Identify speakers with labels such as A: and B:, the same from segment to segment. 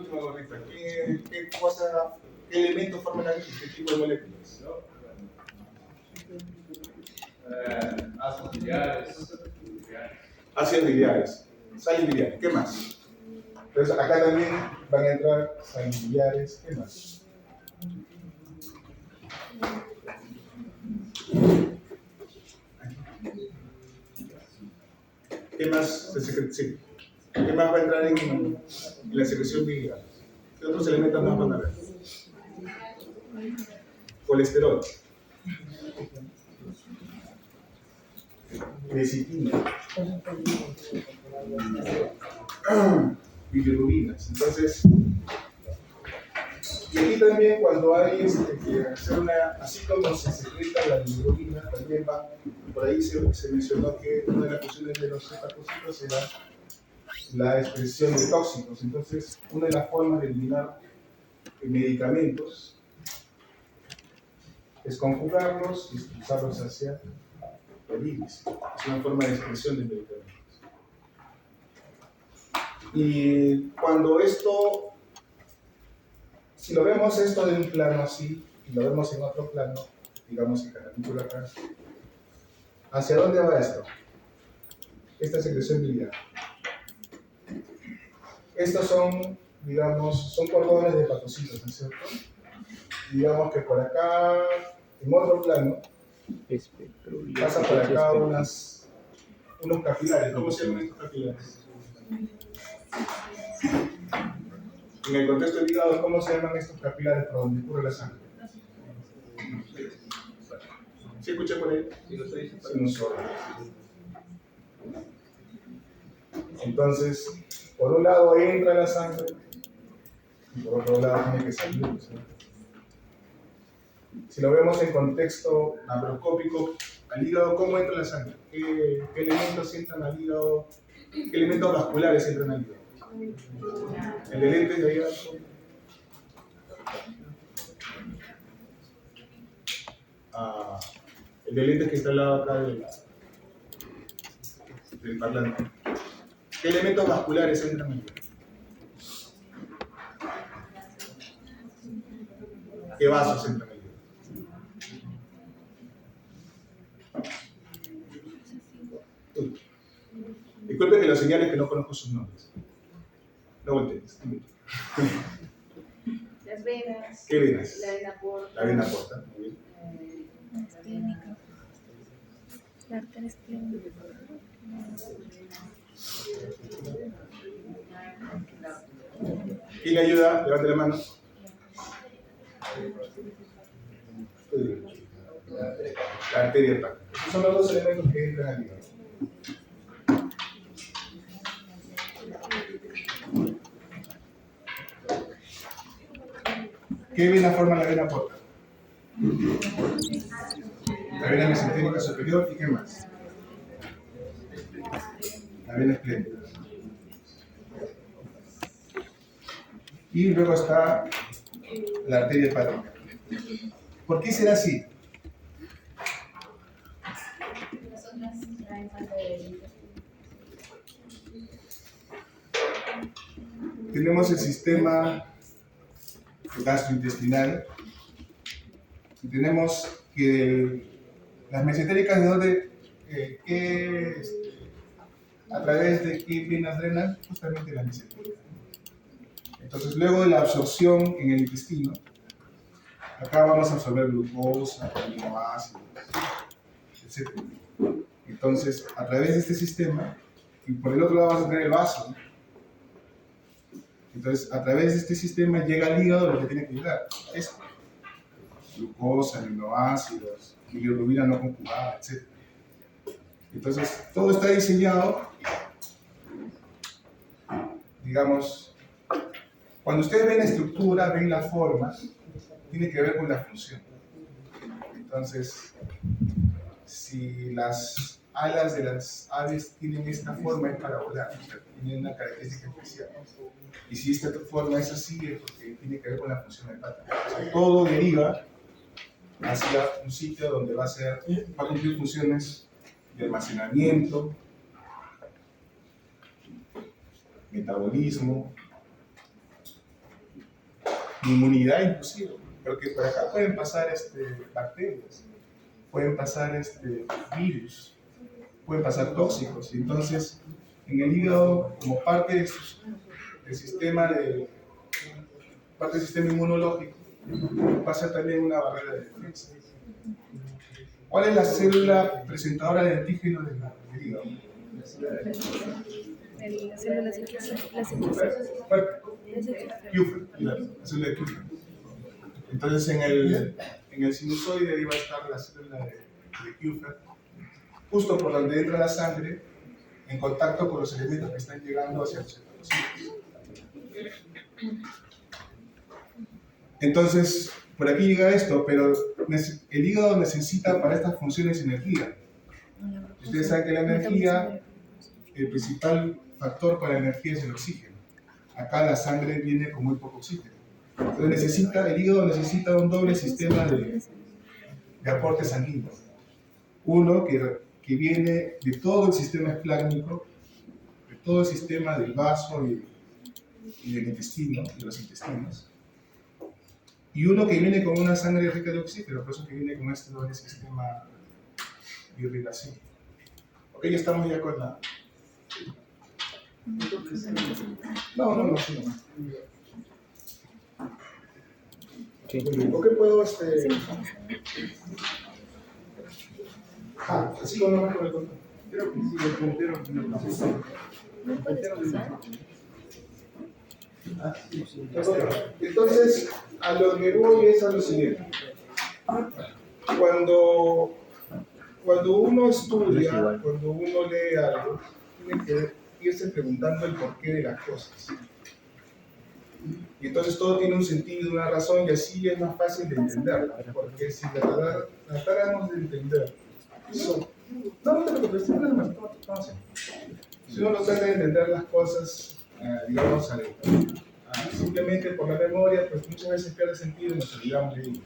A: última gordita. ¿Qué cosa, qué elementos forman este tipo de moléculas?
B: Ácidos biliares.
A: Ácidos biliares, sales biliares, ¿qué más? Entonces acá también van a entrar sales biliares, ¿qué más? ¿Qué más? Sí. ¿Qué más va a entrar en la secreción biliar? ¿Qué otros elementos más van a ver? Colesterol. Lecitina. Bilirubinas. Entonces, y aquí también cuando hay que hacer así como se secreta la bilirrubina, también va, por ahí se mencionó que una de las funciones de los hepatocitos era la expresión de tóxicos. Entonces, una de las formas de eliminar medicamentos es conjugarlos y expulsarlos hacia el iris. Es una forma de expresión de medicamentos. Y cuando esto, si lo vemos esto de un plano así, y lo vemos en otro plano, digamos en canícula acá, ¿hacia dónde va esto? Esta secreción biliar. Estos son, digamos, son cordones de hepatocitos, ¿no es cierto? Digamos que por acá, en otro plano, pasa por acá unos capilares. ¿Cómo se llaman estos capilares? En el contexto del hígado, ¿cómo se llaman estos capilares por donde corre la sangre? ¿Sí escuché por ahí? Sinusoides. Entonces, por un lado entra la sangre y por otro lado tiene que salir. ¿Sí? Si lo vemos en contexto macroscópico, al hígado, ¿cómo entra la sangre? ¿Qué elementos entran al hígado? ¿Qué elementos vasculares entran al hígado? El de lentes de ahí abajo. El de lentes que está al lado acá del parlante. ¿Qué elementos vasculares entran al hígado? ¿Qué vasos entran al hígado? Disculpe que lo señale que no conozco sus nombres. No voltees.
C: Las venas.
A: ¿Qué venas?
C: La vena porta.
A: La vena porta, muy bien.
D: Esplénica. La arteria esplénica.
A: ¿Quién le ayuda? Levante la mano. La arteria hepática. Esos son los dos elementos que entran al hígado. ¿Qué vena forma la vena porta? La vena mesentérica superior y ¿qué más? La vena esplénica. Y luego está la arteria hepática. ¿Por qué será así? Tenemos el sistema gastrointestinal y tenemos que las mesentéricas de dónde, a través de qué venas drenan, justamente las mesentéricas. Entonces, luego de la absorción en el intestino, acá vamos a absorber glucosa, aminoácidos, etc. Entonces, a través de este sistema, y por el otro lado vamos a tener el vaso, ¿no? Entonces, a través de este sistema llega al hígado lo que tiene que llegar, esto. Glucosa, aminoácidos, bilirrubina no conjugada, etc. Entonces, todo está diseñado, digamos, cuando ustedes ven la estructura, ven la forma, tiene que ver con la función. Entonces, si las alas de las aves tienen esta forma es para volar, o sea, tienen una característica especial. Y si esta forma es así, es porque tiene que ver con la función hepática. O sea, todo deriva hacia un sitio donde va a cumplir funciones de almacenamiento, metabolismo, inmunidad inclusive, porque por acá pueden pasar bacterias, pueden pasar virus, pueden pasar tóxicos, y entonces en el hígado, como parte del sistema inmunológico, pasa también una barrera de defensa. ¿Cuál es la célula presentadora de antígeno del hígado?
D: La célula Kupffer.
A: Kupffer, la célula de Kupffer. Entonces en el sinusoide ahí va a estar la célula de Kupffer, justo por donde entra la sangre, en contacto con los elementos que están llegando hacia los hepatocitos. Entonces, por aquí llega esto, pero el hígado necesita para estas funciones energía. Ustedes saben que la energía, el principal factor para la energía es el oxígeno. Acá la sangre viene con muy poco oxígeno. Entonces el hígado necesita un doble sistema de aporte sanguíneo. Uno que viene de todo el sistema esplácnico, de todo el sistema del vaso y del intestino, de los intestinos. Y uno que viene con una sangre rica de oxígeno, por eso que viene con este doble sistema de irrigación. Ok, ya estamos ya con la... No. Sí. ¿Por qué puedo así con lo con el control. Creo que sí, el puntero
D: ¿No puedes pasar?
A: Entonces, a lo que voy es a lo siguiente. Cuando uno estudia, cuando uno lee algo, tiene que irse preguntando el porqué de las cosas. Y entonces todo tiene un sentido, una razón, y así es más fácil de entenderla. Porque si tratáramos de entender eso, no te preocupes, si uno no trata de entender las cosas, digamos, simplemente por la memoria, pues muchas veces pierde sentido y nos olvidamos de ello.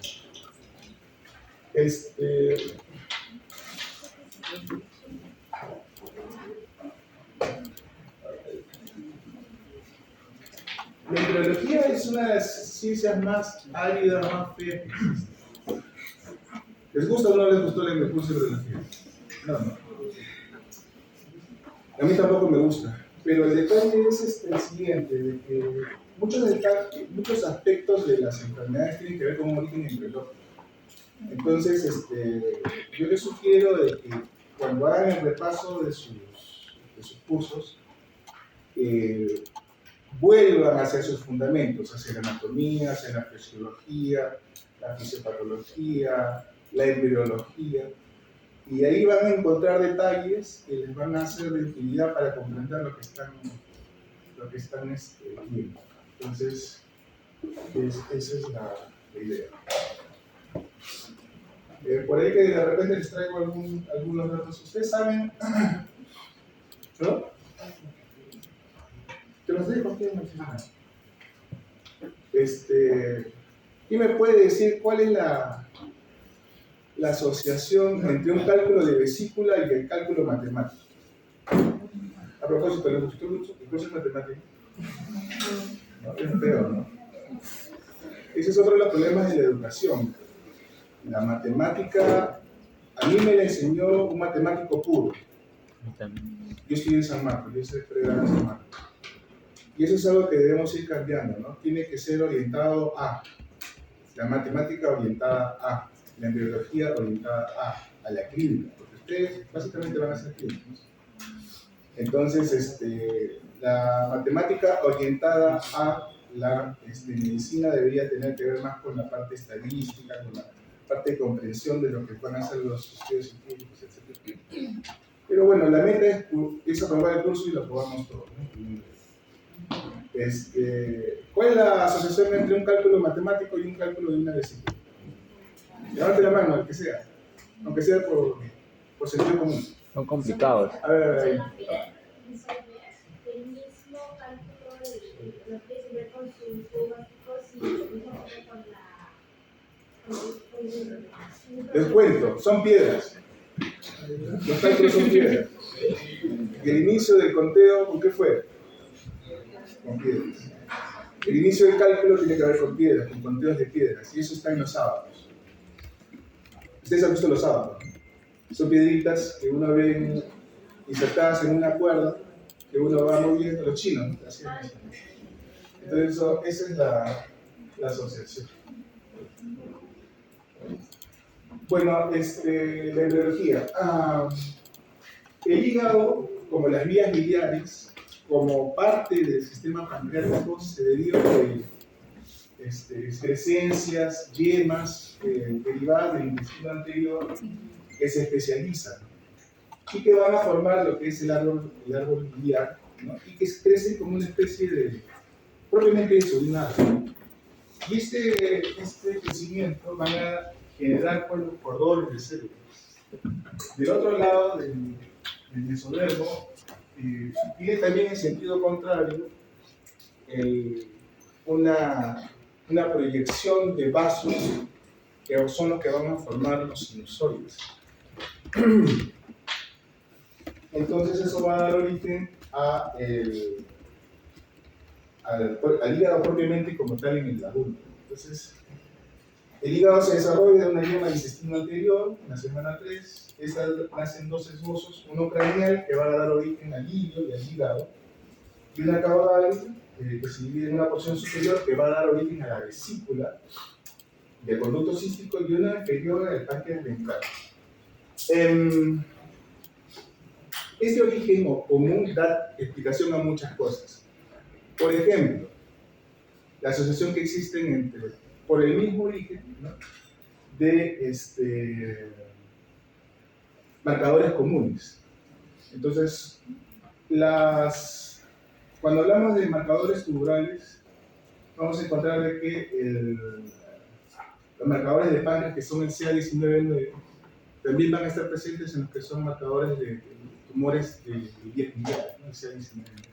A: La embriología es una de las ciencias más áridas, más feas que existen. ¿Les gusta o no les gustó el curso de embriología? No. A mí tampoco me gusta, pero el detalle es el siguiente, de que muchos aspectos de las enfermedades tienen que ver con un origen embriológico. Entonces, yo les sugiero de que cuando hagan el repaso de sus cursos, vuelvan hacia sus fundamentos, hacia la anatomía, hacia la fisiología, la fisiopatología, la embriología, y ahí van a encontrar detalles que les van a hacer de utilidad para comprender lo que están viendo. Entonces, esa es la idea. Por ahí que de repente les traigo algunos datos. Ustedes saben, ¿no? Te los dejo aquí en ¿quién me puede decir cuál es la asociación entre un cálculo de vesícula y el cálculo matemático? A propósito, ¿les gustó el curso de matemática? No, es feo, ¿no? Ese es otro de los problemas de la educación. La matemática, a mí me la enseñó un matemático puro. Yo estudié en San Marcos, yo soy pregrado en San Marcos. Y eso es algo que debemos ir cambiando, ¿no? Tiene que ser orientado a la matemática orientada a la embriología orientada a la clínica, porque ustedes básicamente van a ser clínicos. Entonces, la matemática orientada a la medicina debería tener que ver más con la parte estadística, con la parte de comprensión de lo que van a ser los estudios científicos, etc. Pero bueno, la meta es aprobar el curso y lo aprobamos todos, ¿no? ¿Cuál es la asociación entre un cálculo matemático y un cálculo de una vesícula? Levante la mano, aunque sea por sentido común.
C: Son complicados.
A: A ver.
E: El mismo cálculo de lo que tiene que ver con sus básicos y el mismo con la...
A: Les cuento, son piedras. Los cálculos son piedras. Y el inicio del conteo, ¿con qué fue? Con piedras. El inicio del cálculo tiene que ver con piedras, con conteos de piedras, y eso está en los sábados. Ustedes han visto los sábados, ¿no? Son piedritas que uno ve insertadas en una cuerda, que uno va moviendo, los chinos, ¿no? Así es. Entonces, esa es la asociación. Bueno, la embriología. El hígado, como las vías biliares, como parte del sistema pancreático, se deriva de excrescencias, yemas derivadas del intestino anterior que se especializan y que van a formar lo que es el árbol biliar, ¿no? Y que crecen como una especie de, propiamente eso, de un árbol. Y este crecimiento van a generar cordones de células. Del otro lado del mesodermo, tiene también en sentido contrario una proyección de vasos que son los que van a formar los sinusoides. Entonces eso va a dar origen al hígado propiamente como tal en el adulto. Entonces, el hígado se desarrolla de una yema del intestino anterior, en la semana 3. Nacen dos esbozos, uno craneal que va a dar origen al hígado y al hígado, y una caudal que se divide en una porción superior que va a dar origen a la vesícula del conducto cístico y una inferior al páncreas ventral. Este origen común da explicación a muchas cosas. Por ejemplo, la asociación que existen por el mismo origen, ¿no?, de marcadores comunes. Entonces, cuando hablamos de marcadores tumorales, vamos a encontrar de que los marcadores de páncreas, que son el CA19-9, también van a estar presentes en los que son marcadores de tumores de vías biliares, ¿no? El CA19-9.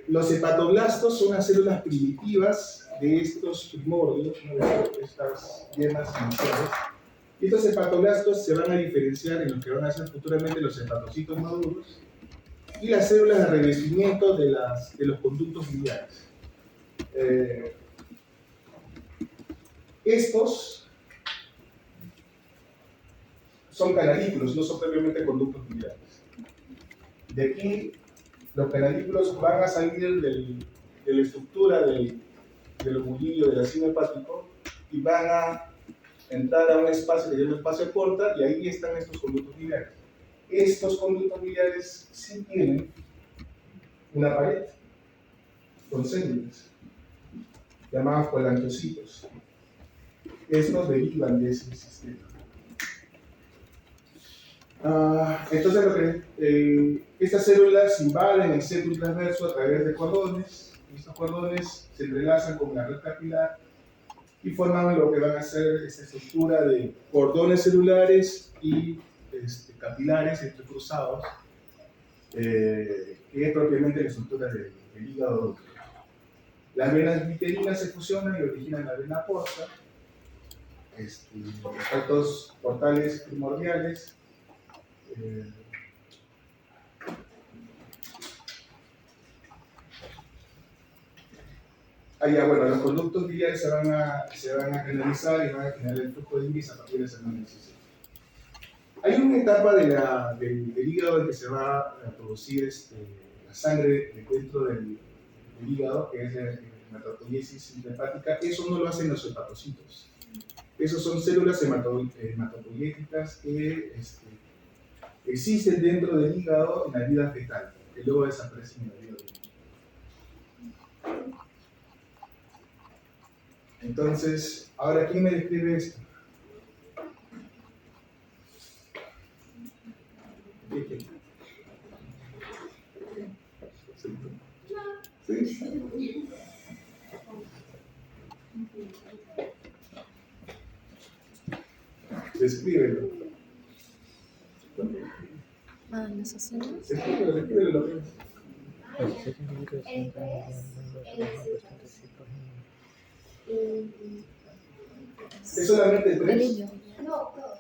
A: Los hepatoblastos son las células primitivas de estos primordios, ¿no?, de estas yemas iniciales. Y estos hepatoblastos se van a diferenciar en lo que van a ser futuramente los hepatocitos maduros y las células de revestimiento de los conductos biliares. Estos son canalículos, no son propiamente conductos biliares. De aquí, los canalículos van a salir de la estructura del bulbillo del ácido hepático y van a entrar a un espacio que se llama espacio porta, y ahí están estos conductos biliares. Estos conductos biliares sí tienen una pared con células llamadas colangiocitos. Estos derivan de ese sistema. Entonces, estas células invaden el septum transverso a través de cordones. Estos cordones se entrelazan con la red capilar y forman lo que van a ser esta estructura de cordones celulares y capilares entrecruzados, que es propiamente la estructura del hígado. Las venas viterinas se fusionan y originan la vena porta, los tractos portales primordiales. Bueno, los conductos biliares se van a canalizar y van a generar el flujo de Inglis a partir de esa análisis. Hay una etapa del hígado en que se va a producir la sangre dentro del hígado, que es la hematopoiesis intrahepática. Eso no lo hacen los hepatocitos. Esos son células hematopoyéticas que existen dentro del hígado en la vida fetal, que luego desaparecen en la vida adulta. Entonces, ahora, ¿quién me describe esto? ¿Sí? Descríbelo.
D: ¿Nos hacemos?
A: Descríbelo lo que es. ¿Es solamente el
D: El
A: 3?
D: hilo.
E: No, todo.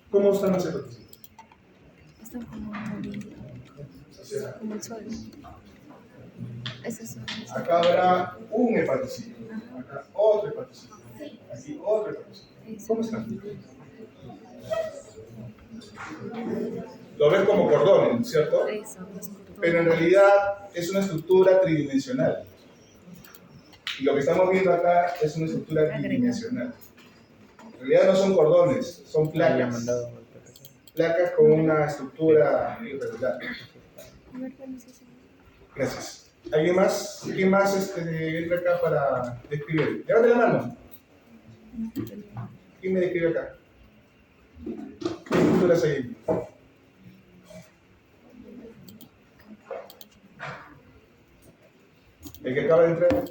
A: ¿Cómo están los hepatocitos?
D: Están como molidos,
A: O sea,
D: como el sol. Esos son los-
A: Acá habrá un hepatocito, acá otro hepatocito, aquí otro hepatocito. ¿Cómo están? Lo ves como cordones, ¿cierto?
D: Esos, los cordones.
A: Pero en realidad es una estructura tridimensional. Y lo que estamos viendo acá es una estructura bidimensional. En realidad no son cordones, son placas. Placas con una estructura irregular.
D: A ver, ¿cómo se hace?
A: Gracias. ¿Alguien más? ¿Quién más entra acá para describir? Levante la mano. ¿Quién me describe acá? ¿Qué estructuras hay? ¿El que acaba de entrar?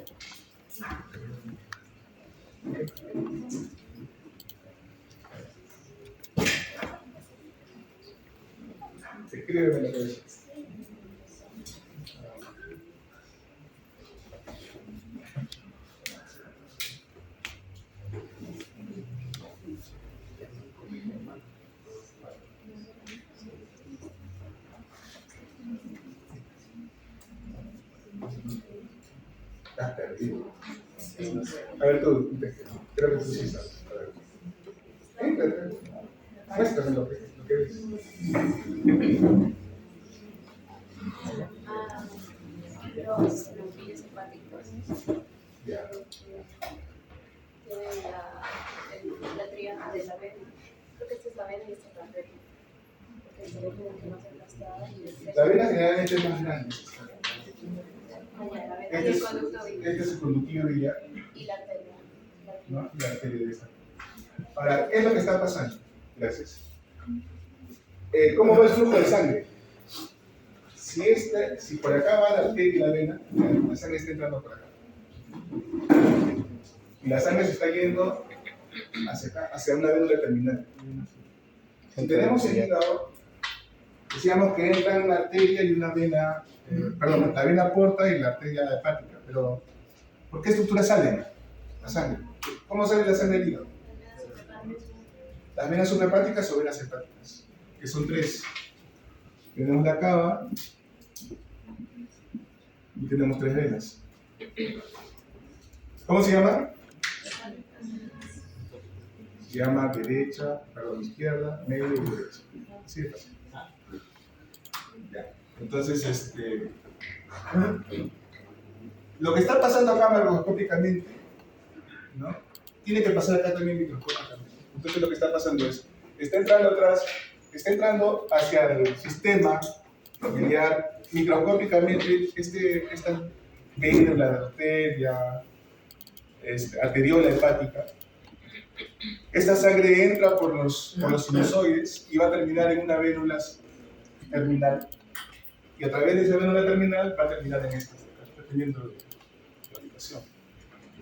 A: Escríbeme lo que es. Estás perdido. A ver tú, creo que tú sí sabes. A ver. Entra. Muéstrame lo que ves.
E: Los virus hepáticos
A: Ya.
E: tienen la tríada de la vena. Creo que esta es la vena y esta es la arteria. Porque se ve como que más aplastada y después.
A: La vena generalmente es más grande.
E: La vena y
A: Este
E: el
A: es,
E: conducto biliar
A: este es el conductivo biliar,
E: y la arteria.
A: ¿no? Y la arteria de esta. Ahora, ¿qué es lo que está pasando? Gracias. ¿Cómo va el flujo de sangre? Si por acá va la arteria y la vena, la sangre está entrando por acá. Y la sangre se está yendo hacia acá, hacia una vénula terminal. Si tenemos el hígado, decíamos que entran una arteria y una vena, perdón, la vena porta y la arteria hepática, pero ¿por qué estructuras salen? La sangre. ¿Cómo sale la sangre del hígado? Las venas suprahepáticas o venas hepáticas, que son tres. Tenemos la cava y tenemos tres venas. ¿Cómo se llama? Se llama izquierda, medio y derecha. Así de fácil. Ya. Entonces, lo que está pasando acá macroscópicamente, ¿no? Tiene que pasar acá también microscópicamente. Entonces lo que está pasando es, está entrando hacia el sistema biliar microscópicamente esta vena, la arteria, arteriola hepática. Esta sangre entra por los sinusoides y va a terminar en una vénula terminal. Y a través de esa vénula terminal va a terminar en esta, dependiendo de la ubicación.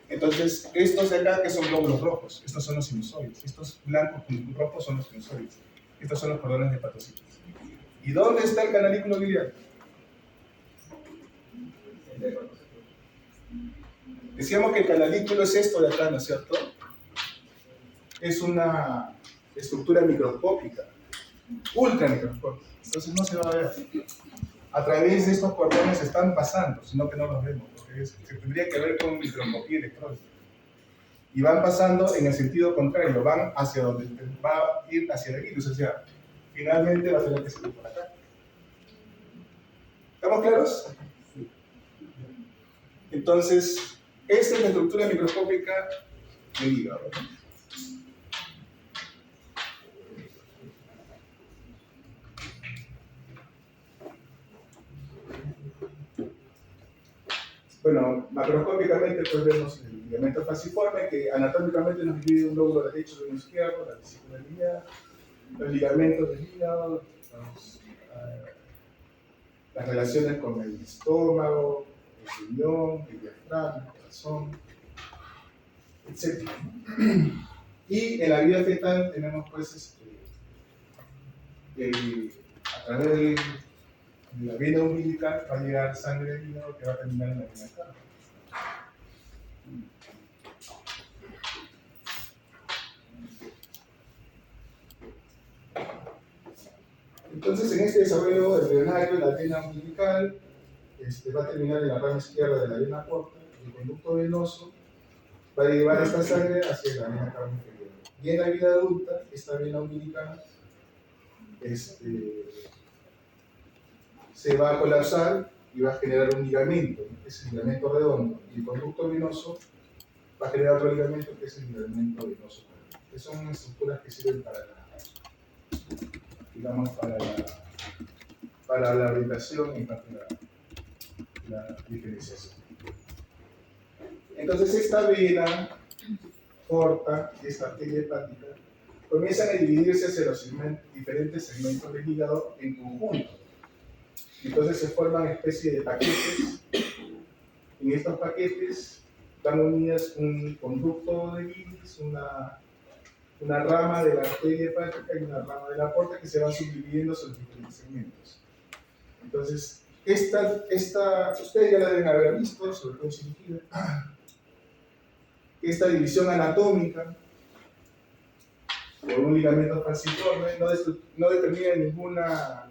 A: Entonces, estos de acá que son glóbulos rojos, estos son los sinusoides. Estos blancos con rojos son los sinusoides. Estos son los cordones hepatocíticos. ¿Y dónde está el canalículo biliar? Decíamos que el canalículo es esto de acá, ¿no es cierto? Es una estructura microscópica, ultra microscópica. Entonces no se va a ver. A través de estos cordones están pasando, sino que no los vemos, porque se tendría que ver con microscopía electrónica. Y van pasando en el sentido contrario, van hacia donde va a ir hacia el virus, o sea, finalmente va a tener que salir por acá. ¿Estamos claros? Entonces, esta es la estructura microscópica del hígado. Bueno, macroscópicamente pues vemos el ligamento falciforme que anatómicamente nos divide un lóbulo derecho y uno izquierdo, la vesícula biliar, los ligamentos del hígado, las relaciones con el estómago, el riñón, el diafragma, el corazón, etc. Y en la vida fetal tenemos pues a través de la vena umbilical va a llegar sangre del hígado que va a terminar en la vena cava. Entonces, en este desarrollo embrionario, la vena umbilical va a terminar en la rama izquierda de la vena porta, el conducto venoso va a llevar esta sangre hacia la vena cava inferior. Y en la vida adulta, esta vena umbilical se va a colapsar y va a generar un ligamento, que es el ligamento redondo, y el conducto venoso va a generar otro ligamento, que es el ligamento venoso. Que son estructuras que sirven para la orientación y para la diferenciación. Entonces esta vena porta y esta arteria hepática comienzan a dividirse hacia los diferentes segmentos del hígado en conjunto. Entonces se forman especies de paquetes. En estos paquetes van unidas un conducto de bilis, una rama de la arteria hepática y una rama de la porta que se van subdividiendo sobre diferentes segmentos. Entonces, ustedes ya la deben haber visto, sobre todo en cirugía. Esta división anatómica por un ligamento falciforme no determina ninguna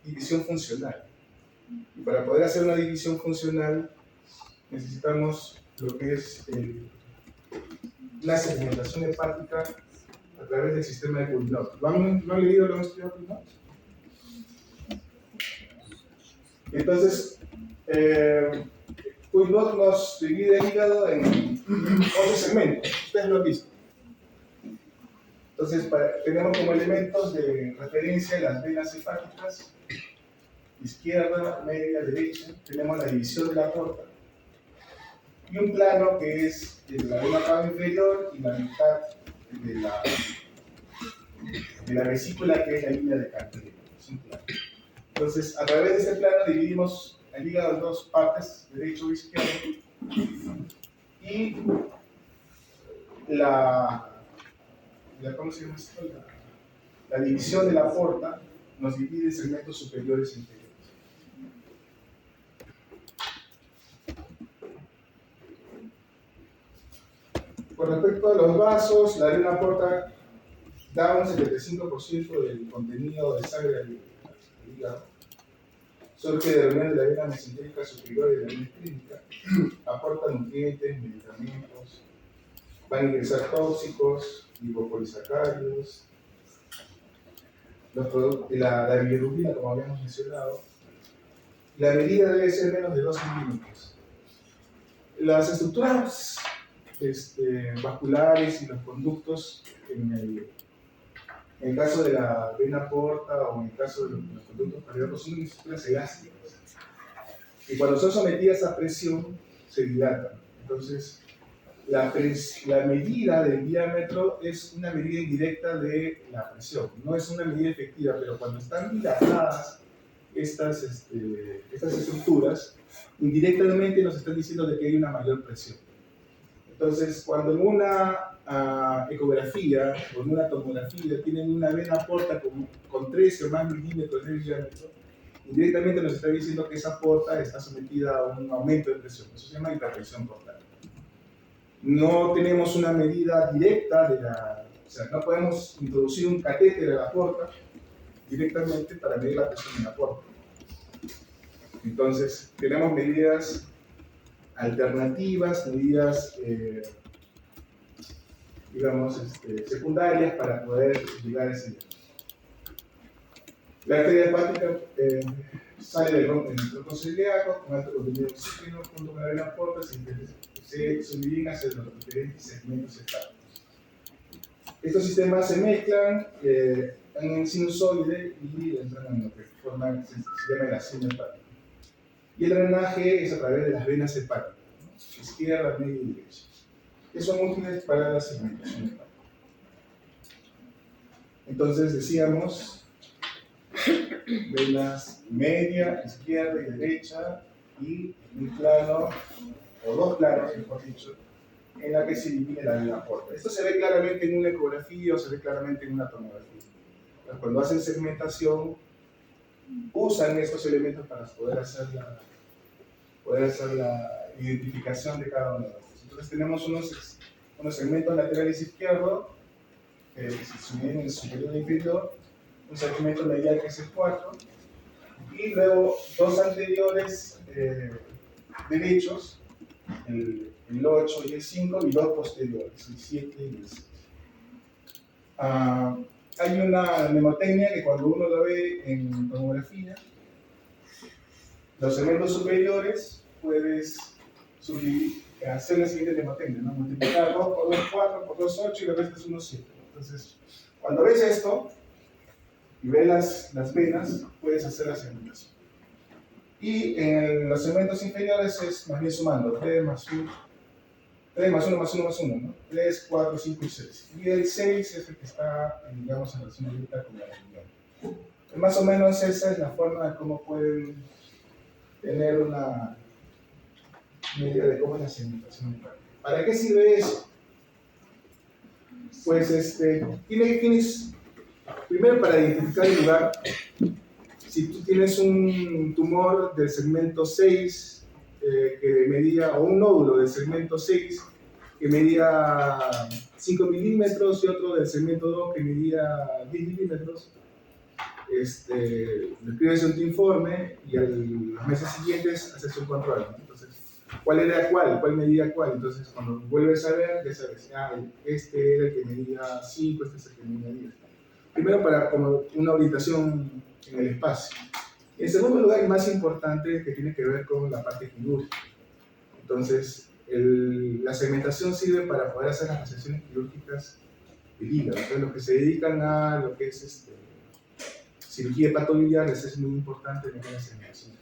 A: división funcional. Y para poder hacer una división funcional necesitamos lo que es la segmentación hepática a través del sistema de Kuynot. ¿Lo han leído, lo han estudiado Kuynot? Entonces, Kuynot nos divide el hígado en 11 segmentos. Ustedes lo han visto. Entonces, tenemos como elementos de referencia las venas hepáticas, izquierda, media, derecha. Tenemos la división de la porta. Y un plano que es la vena cava inferior y la mitad de la vesícula, que es la línea de Cantrell. Es un plano. Entonces, a través de este plano dividimos el hígado en dos partes, derecho e izquierdo, y ¿cómo se llama esto? La división de la porta nos divide en segmentos superiores e inferiores. Con respecto a los vasos, la vena porta da un 75% del contenido de sangre al hígado. Surge de la reunión de la vena mesentérica superior y de la vena esclínica. Aporta nutrientes, medicamentos, van a ingresar tóxicos, lipopolisacáridos, la bilirrubina, como habíamos mencionado. La medida debe ser menos de 2 milímetros. Las estructuras vasculares y los conductos, en el caso de la vena porta o en el caso de los conductos cardíacos, son estructuras elásticas. Y cuando son sometidas a presión, se dilatan. Entonces, la medida del diámetro es una medida indirecta de la presión. No es una medida efectiva, pero cuando están dilatadas estas estructuras, indirectamente nos están diciendo de que hay una mayor presión. Entonces, cuando en una ecografía o en una tomografía tienen una vena porta con 13 o más milímetros de diámetro, indirectamente nos está diciendo que esa porta está sometida a un aumento de presión. Eso se llama hipertensión portal. No tenemos una medida directa o sea, no podemos introducir un catéter a la porta directamente para medir la presión en la porta. Entonces, tenemos medidas alternativas, medidas, secundarias para poder llegar a ese nivel. La arteria hepática sale del tronco celíaco con alto contenido de oxígeno junto con la vena porta, se subdividen hacia los diferentes segmentos hepáticos. Estos sistemas se mezclan en el sinusoide y entran en lo que se llama la seno hepática. Y el drenaje es a través de las venas hepáticas, ¿no? Izquierda, media y derecha, que son útiles para la segmentación hepática. Entonces decíamos venas media, izquierda y derecha, y un plano, o dos planos, mejor dicho, en la que se divide la vena porta. Esto se ve claramente en una ecografía o se ve claramente en una tomografía. Entonces, cuando hacen segmentación, usan estos elementos para poder hacer la identificación de cada uno de estos. Entonces tenemos unos segmentos laterales izquierdos que se subdividen en el superior e inferior, un segmento medial que es el 4, y luego dos anteriores derechos, el 8 y el 5, y dos posteriores, el 7 y el 6. Hay una mnemotecnia que cuando uno lo ve en tomografía, los segmentos superiores puedes hacer la siguiente mnemotecnia, ¿no? Multiplicar 2 por 2, 4, por 2, 8 y la restas 1, 7. Entonces, cuando ves esto y ves las venas, puedes hacer la segmentación. Y en los segmentos inferiores es más bien sumando 3 más 1, 3 más 1 más 1 más 1, ¿no? 3, 4, 5 y 6. Y el 6 es el que está, digamos, en relación directa con la reunión. Más o menos esa es la forma de cómo pueden tener una idea de cómo es la segmentación. ¿Para qué sirve eso? Pues tiene fines, primero para identificar el lugar. Si tú tienes un tumor del segmento 6 que medía, o un nódulo del segmento 6 que medía 5 milímetros y otro del segmento 2 que medía 10 milímetros, le escribes un informe y a los meses siguientes haces un control, ¿no? Entonces, ¿cuál era cuál? ¿Cuál medía cuál? Entonces, cuando vuelves a ver, ya sabes, este era el que medía 5, este es el que medía 10. Primero, para como una orientación en el espacio. En segundo lugar, y más importante, que tiene que ver con la parte quirúrgica. Entonces, la segmentación sirve para poder hacer las resecciones quirúrgicas del hígado. Entonces, los que se dedican a lo que es cirugía hepatobiliar, les es muy importante tener la segmentación.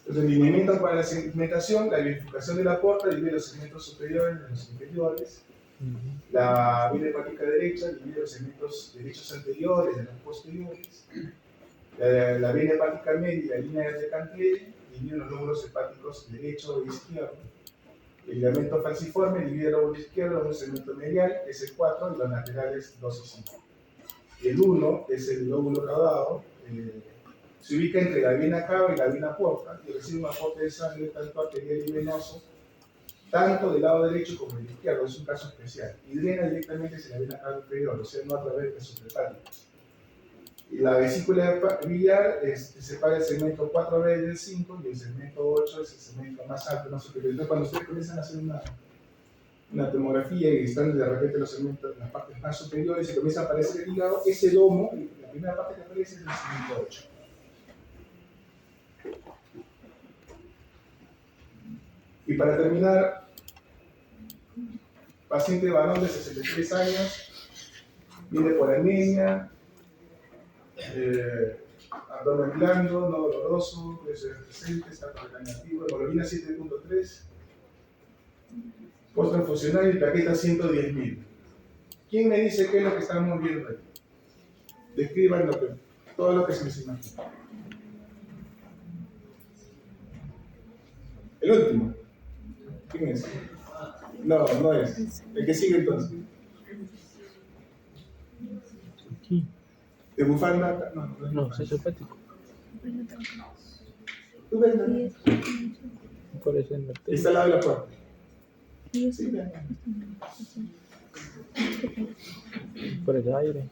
A: Los lineamientos para la segmentación: la identificación de la porta divide los segmentos superiores de los inferiores. La vena hepática derecha divide los segmentos derechos anteriores de los posteriores. La vena hepática media y la línea de Cantley dividen los lóbulos hepáticos derecho e izquierdo. El ligamento falciforme divide el lóbulo izquierdo en un segmento medial, que es el 4, y los laterales 2 y 5. Y el 1, que es el lóbulo caudado, se ubica entre la vena cava y la vena porta y recibe un aporte de sangre tanto arterial y venoso, tanto del lado derecho como del izquierdo. Es un caso especial. Y drena directamente hacia la vena cava inferior, o sea, no a través de sus hepáticos. Y la vesícula biliar separa el segmento 4B del 5 y el segmento 8 es el segmento más alto, más superior. Entonces, cuando ustedes comienzan a hacer una tomografía y están de repente los segmentos, las partes más superiores y comienza a aparecer el hígado, ese domo, la primera parte que aparece es el segmento 8. Y para terminar, paciente varón de 63 años, viene por anemia, abdomen blando, no doloroso, peso presente, está negativo, hemoglobina 7.3, post-transfusional y plaqueta 110.000. ¿Quién me dice qué es lo que estamos viendo ahí? Describan todo lo que se les imagina. El último. ¿Quién es? No, no es. El que sigue entonces.
C: Aquí.
A: ¿De bufanda?
C: No, es hepático.
A: ¿Tú ves? ¿No?
C: Por eso en la tele.
A: Está al lado de la puerta. Sí, vean.
C: Por el aire.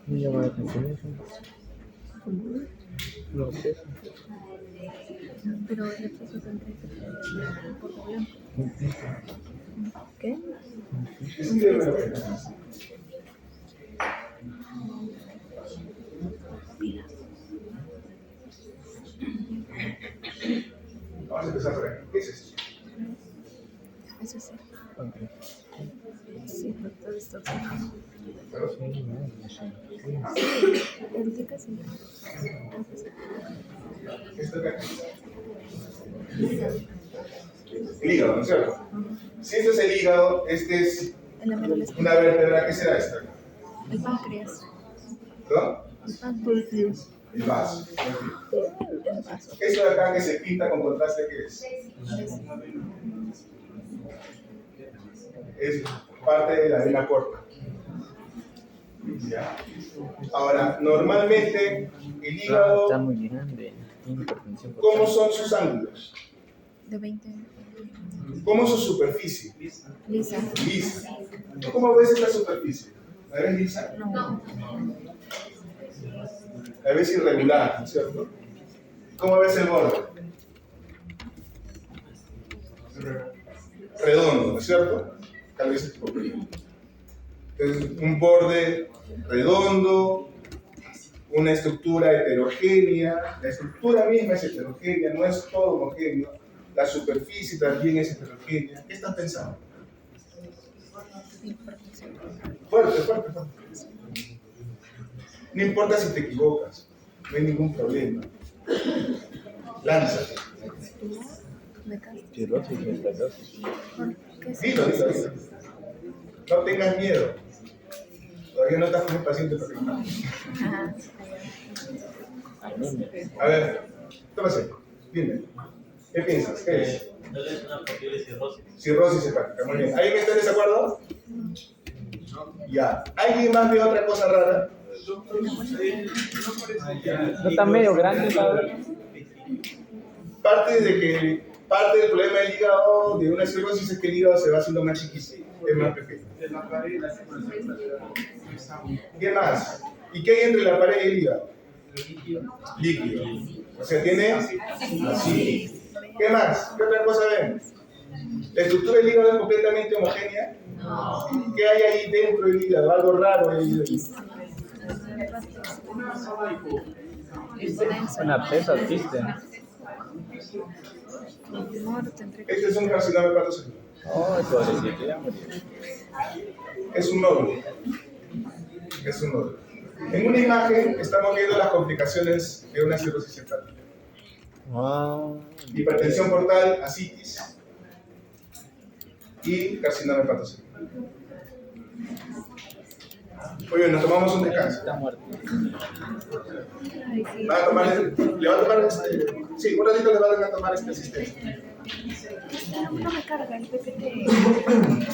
C: Me llama la atención eso. No sé.
D: Pero el exceso tendría que ser un poco blanco. ¿Qué?
A: Sí, de verdad. Vamos a empezar por aquí. ¿Qué es esto?
D: Eso sí.
C: Okay.
D: Sí, por todo esto.
A: ¿Pero?
C: Sí, no sé.
D: Ahorita sí.
A: ¿Esto qué es? El hígado, ¿no es cierto? Si este es el hígado, este es
D: En la médula
A: una vértebra. ¿Qué será esta?
D: el páncreas.
A: ¿No?
D: El páncreas.
A: El vaso.
D: El vaso.
A: Esto de acá que se pinta con contraste, ¿qué es? Es parte de la vena porta. ¿Ya? Ahora, normalmente el
C: No,
A: hígado,
C: está muy grande. Tiene hipertensión.
A: ¿cómo son sus ángulos?
D: De 20.
A: ¿Cómo es su superficie?
D: Lisa.
A: Lisa. ¿Tú cómo ves esta superficie? ¿La ves lisa?
D: No.
A: La ves irregular, ¿no es cierto? ¿Cómo ves el borde? Redondo, ¿no es cierto? Tal vez es tipo primo. Entonces, un borde redondo, una estructura heterogénea. La estructura misma es heterogénea, no es todo homogéneo. La superficie también es heterogénea. ¿Qué estás pensando? Fuerte, fuerte, fuerte. No importa si te equivocas, no hay ningún problema. Lánzate.
D: ¿De casa?
C: Cirrosis, esclerosis.
D: ¿Qué es?
A: Dilo, dilo, dilo. No tengas miedo. Todavía no estás con un paciente perfecto.
D: Ajá.
C: Anemia.
A: A ver, ¿qué pasa? Dime. ¿Qué piensas? ¿Qué es?
B: No es una posible cirrosis.
A: Cirrosis hepática. Muy bien. ¿Alguien está en desacuerdo? Ya. ¿Alguien más ve otra cosa rara?
C: No está medio grande, ¿sabes?
A: Parte del problema del hígado, de una cirrosis, es que el hígado se va haciendo más chiquito, es más pequeño. ¿Qué más? ¿Y qué hay entre la pared y el hígado? Líquido. O sea, tiene así. ¿Qué más? ¿Qué otra cosa ven? ¿La estructura del hígado es completamente homogénea? ¿Qué hay ahí dentro del hígado? Algo raro ahí.
C: Una pesa, ¿viste?
A: Este es un carcinoma hepatocelular.
C: Oh, pobrecito, ya murió.
A: Es un nódulo. Es un nódulo. En una imagen estamos viendo las complicaciones de una cirrosis hepática.
C: Wow.
A: Hipertensión portal, ascitis y carcinoma hepatocelular. Muy bien, nos tomamos un descanso.
C: Está muerto.
A: ¿Le va a tomar sí, un ratito le van a tomar asistencia.
D: No me carga el PPT.